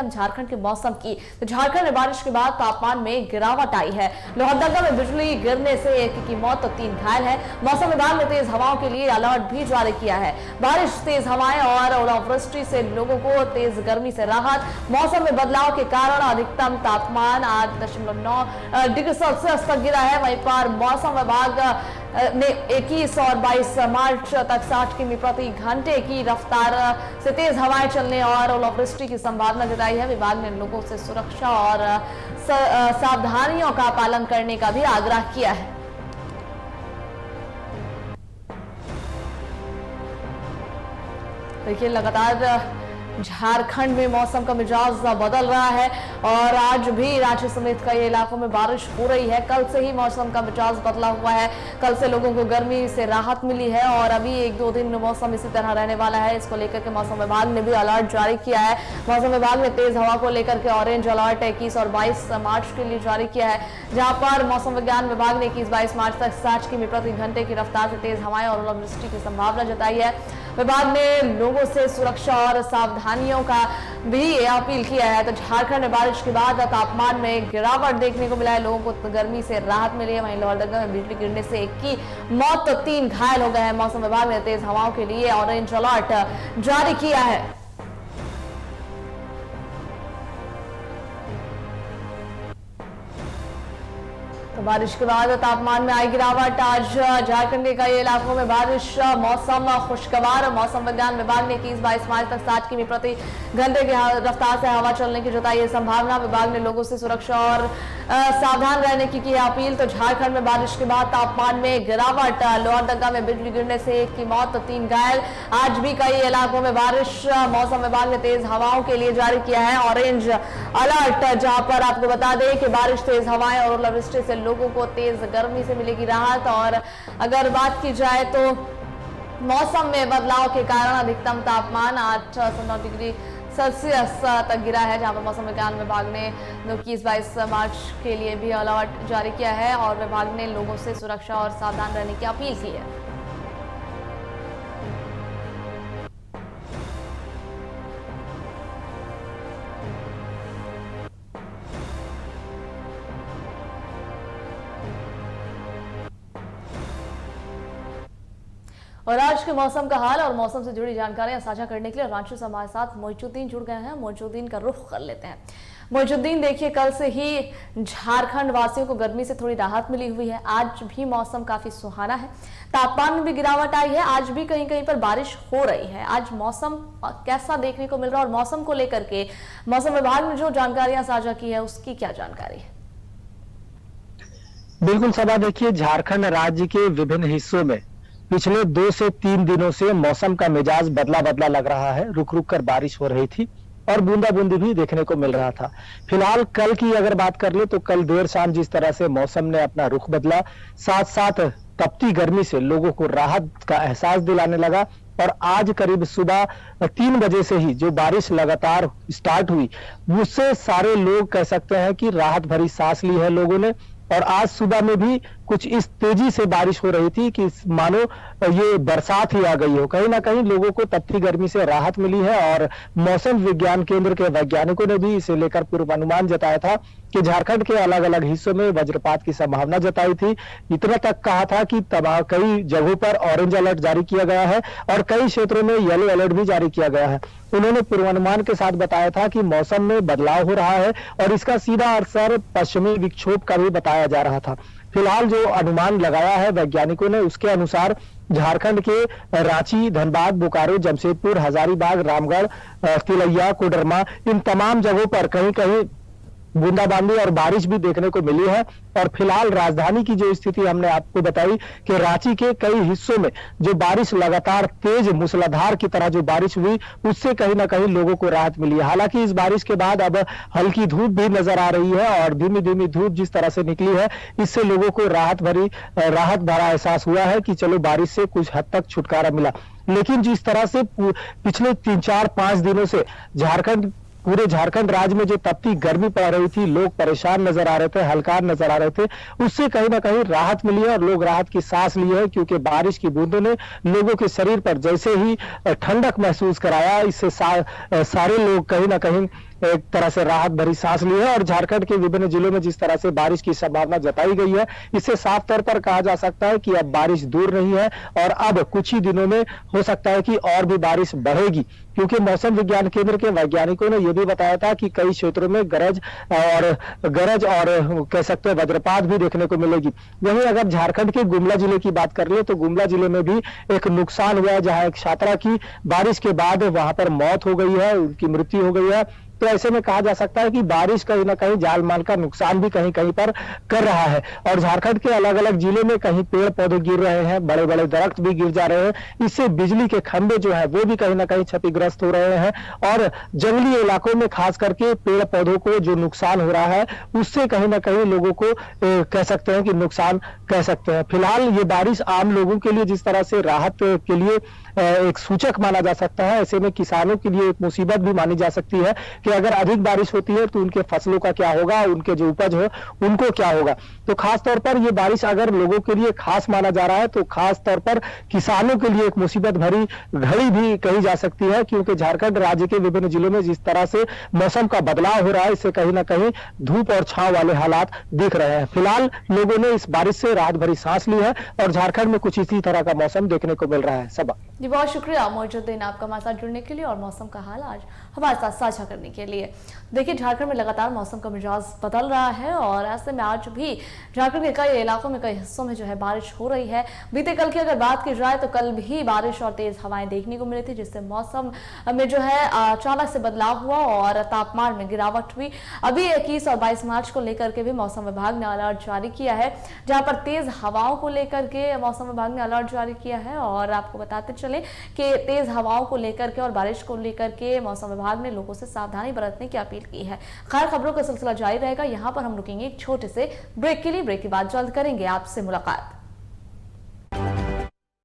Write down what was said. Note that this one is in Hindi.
हम झारखंड के मौसम की। तो झारखंड में बारिश के बाद तापमान में गिरावट आई है। लोहरदगा में बिजली गिरने से एक की मौत तो 3 घायल है। मौसम विभाग ने तेज हवाओं के लिए अलर्ट भी जारी किया है। बारिश, तेज हवाएं और ओलावृष्टि से लोगों को तेज गर्मी से राहत। मौसम में बदलाव के कारण अधिकतम तापमान 8.9 डिग्री सेल्सियस तक गिरा है। वहीं पर मौसम विभाग ने 21 और 22 मार्च तक 60 किमी प्रति घंटे की रफ्तार से तेज हवाएं चलने और ओलावृष्टि की संभावना जताई है। विभाग ने लोगों से सुरक्षा और सावधानियों का पालन करने का भी आग्रह किया है। देखिए, लगातार झारखंड में मौसम का मिजाज बदल रहा है और आज भी रांची समेत कई इलाकों में बारिश हो रही है। कल से ही मौसम का मिजाज बदला हुआ है। कल से लोगों को गर्मी से राहत मिली है और अभी 1-2 दिन मौसम इसी तरह रहने वाला है। इसको लेकर के मौसम विभाग ने भी अलर्ट जारी किया है। मौसम विभाग ने तेज हवा को लेकर के ऑरेंज अलर्ट 21 और 22 मार्च के लिए जारी किया है, जहां पर मौसम विज्ञान विभाग ने 21-22 मार्च तक 60 किमी प्रति घंटे की रफ्तार से तेज हवाएं और ओलावृष्टि की संभावना जताई है। विभाग ने लोगों से सुरक्षा और सावधानियों का भी अपील किया है। तो झारखंड में बारिश के बाद तापमान में गिरावट देखने को मिला है। लोगों को गर्मी से राहत मिली है। वहीं लोहरदगा में बिजली गिरने से 1 की मौत तो 3 घायल हो गए हैं। मौसम विभाग ने तेज हवाओं के लिए ऑरेंज अलर्ट जारी किया है। तो बारिश के बाद तापमान में आई गिरावट। आज झारखंड के कई इलाकों में बारिश, मौसम खुशगवार। मौसम विज्ञान विभाग ने 21-22 मार्च तक 60 किमी प्रति घंटे की रफ्तार से हवा चलने की जताई है संभावना। विभाग ने लोगों से सुरक्षा और सावधान रहने की है अपील। तो झारखंड में बारिश के बाद तापमान में गिरावट। लोहरदगा में बिजली गिरने से 1 की मौत तो 3 घायल। आज भी कई इलाकों में बारिश। मौसम विभाग ने तेज हवाओं के लिए जारी किया है ऑरेंज अलर्ट, जहां पर आपको बता दें कि बारिश, तेज हवाएं और ओलावृष्टि से लोगों को तेज गर्मी से मिलेगी राहत। और अगर बात की जाए तो मौसम में बदलाव के कारण अधिकतम तापमान 8.9 डिग्री सेल्सियस तक गिरा है, जहां पर मौसम विज्ञान विभाग ने 21-22 मार्च के लिए भी अलर्ट जारी किया है और विभाग ने लोगों से सुरक्षा और सावधान रहने की अपील की है। और आज के मौसम का हाल और मौसम से जुड़ी जानकारियां साझा करने के लिए रांची से हमारे साथ मोइजुद्दीन जुड़ गए हैं। मोइजुद्दीन का रुख कर लेते हैं। मोइजुद्दीन, देखिए, कल से ही झारखंड वासियों को गर्मी से थोड़ी राहत मिली हुई है। आज भी मौसम काफी सुहाना है। तापमान में भी गिरावट आई है। आज भी कहीं कहीं पर बारिश हो रही है। आज मौसम कैसा देखने को मिल रहा है और मौसम को लेकर के मौसम विभाग ने जो जानकारियां साझा की है उसकी क्या जानकारी है? बिल्कुल सबा, देखिए, झारखंड राज्य के विभिन्न हिस्सों में पिछले 2 से 3 दिनों से मौसम का मिजाज बदला बदला लग रहा है। रुक रुक कर बारिश हो रही थी और बूंदाबूंदी भी देखने को मिल रहा था। फिलहाल कल की अगर बात कर ले तो कल देर शाम जिस तरह से मौसम ने अपना रुख बदला, साथ साथ तपती गर्मी से लोगों को राहत का एहसास दिलाने लगा। और आज करीब सुबह 3 बजे से ही जो बारिश लगातार स्टार्ट हुई, उससे सारे लोग कह सकते हैं कि राहत भरी सांस ली है लोगों ने। और आज सुबह में भी कुछ इस तेजी से बारिश हो रही थी कि मानो ये बरसात ही आ गई हो। कहीं ना कहीं लोगों को तपती गर्मी से राहत मिली है और मौसम विज्ञान केंद्र के वैज्ञानिकों ने भी इसे लेकर पूर्वानुमान जताया था कि झारखंड के अलग अलग हिस्सों में वज्रपात की संभावना जताई थी। इतना तक कहा था कि कई जगहों पर ऑरेंज अलर्ट जारी किया गया है और कई क्षेत्रों में येलो अलर्ट भी जारी किया गया है। उन्होंने पूर्वानुमान के साथ बताया था कि मौसम में बदलाव हो रहा है और इसका सीधा असर पश्चिमी विक्षोभ का भी बताया जा रहा था। फिलहाल जो अनुमान लगाया है वैज्ञानिकों ने, उसके अनुसार झारखंड के रांची, धनबाद, बोकारो, जमशेदपुर, हजारीबाग, रामगढ़, तिलैया, कोडरमा, इन तमाम जगहों पर कहीं कहीं बूंदाबांदी और बारिश भी देखने को मिली है। और फिलहाल राजधानी की जो स्थिति हमने आपको बताई कि रांची के कई हिस्सों में जो बारिश लगातार तेज मूसलाधार की तरह जो बारिश हुई, उससे कहीं ना कहीं लोगों को राहत मिली है। हालांकि इस बारिश के बाद अब हल्की धूप भी नजर आ रही है और धीमी धीमी धूप जिस तरह से निकली है, इससे लोगों को राहत भरा एहसास हुआ है कि चलो बारिश से कुछ हद तक छुटकारा मिला। लेकिन जिस तरह से पिछले 3-4-5 दिनों से पूरे झारखंड राज्य में जो तपती गर्मी पड़ रही थी, लोग परेशान नजर आ रहे थे, हलकान नजर आ रहे थे, उससे कहीं ना कहीं राहत मिली है और लोग राहत की सांस लिए है, क्योंकि बारिश की बूंदों ने लोगों के शरीर पर जैसे ही ठंडक महसूस कराया, इससे सारे लोग कहीं ना कहीं एक तरह से राहत भरी सांस ली है। और झारखंड के विभिन्न जिलों में जिस तरह से बारिश की संभावना जताई गई है, इससे साफ तौर पर कहा जा सकता है कि अब बारिश दूर नहीं है और अब कुछ ही दिनों में हो सकता है कि और भी बारिश बढ़ेगी, क्योंकि मौसम विज्ञान केंद्र के वैज्ञानिकों ने यह भी बताया था कि कई क्षेत्रों में गरज और कह सकते हैं वज्रपात भी देखने को मिलेगी। वहीं अगर झारखंड के गुमला जिले की बात कर ले तो गुमला जिले में भी एक नुकसान हुआ है, जहां एक छात्रा की बारिश के बाद वहां पर मौत हो गई है, उनकी मृत्यु हो गई है। तो ऐसे में कहा जा सकता है कि बारिश कहीं ना कहीं जान माल का नुकसान भी कहीं कहीं पर कर रहा है। और झारखंड के अलग अलग जिलों में कहीं पेड़ पौधे गिर रहे हैं, बड़े बड़े दरख्त भी गिर जा रहे हैं। इससे बिजली के खंभे जो है वो भी कहीं ना कहीं क्षतिग्रस्त हो रहे हैं और जंगली इलाकों में खास करके पेड़ पौधों को जो नुकसान हो रहा है उससे कहीं ना कहीं लोगों को कह सकते हैं कि नुकसान कह सकते हैं। फिलहाल ये बारिश आम लोगों के लिए जिस तरह से राहत के लिए एक सूचक माना जा सकता है, ऐसे में किसानों के लिए एक मुसीबत भी मानी जा सकती है कि अगर अधिक बारिश होती है तो उनके फसलों का क्या होगा, उनके जो उपज हो उनको क्या होगा। तो खास तौर पर ये बारिश अगर लोगों के लिए खास माना जा रहा है तो खास तौर पर किसानों के लिए एक मुसीबत भरी घड़ी भी कही जा सकती है, क्योंकि झारखंड राज्य के विभिन्न जिलों में जिस तरह से मौसम का बदलाव हो रहा है, इससे कहीं ना कहीं धूप और छांव वाले हालात दिख रहे हैं। फिलहाल लोगों ने इस बारिश से राहत भरी सांस ली है और झारखंड में कुछ इसी तरह का मौसम देखने को मिल रहा है। सबा जी, बहुत शुक्रिया मौजूदीन आपका हमारे साथ जुड़ने के लिए और मौसम का हाल आज हमारे साथ साझा करने के लिए। देखिए, झारखंड में लगातार मौसम का मिजाज बदल रहा है और ऐसे में आज भी झारखंड के कई इलाकों में, कई हिस्सों में जो है बारिश हो रही है। बीते कल की अगर बात की जाए तो कल भी बारिश और तेज हवाएं देखने को मिली थी, जिससे मौसम में जो है अचानक से बदलाव हुआ और तापमान में गिरावट हुई। अभी 21 और 22 मार्च को लेकर के भी मौसम विभाग ने अलर्ट जारी किया है, जहां पर तेज हवाओं को लेकर के मौसम विभाग ने अलर्ट जारी किया है। और आपको बताते चले कि तेज हवाओं को लेकर के और बारिश को लेकर के मौसम विभाग ने लोगों से सावधानी बरतने की अपील की है। खैर, खबरों का सिलसिला जारी रहेगा। यहाँ पर हम रुकेंगे एक छोटे से ब्रेक के लिए। ब्रेक के बाद जल्द करेंगे आपसे मुलाकात।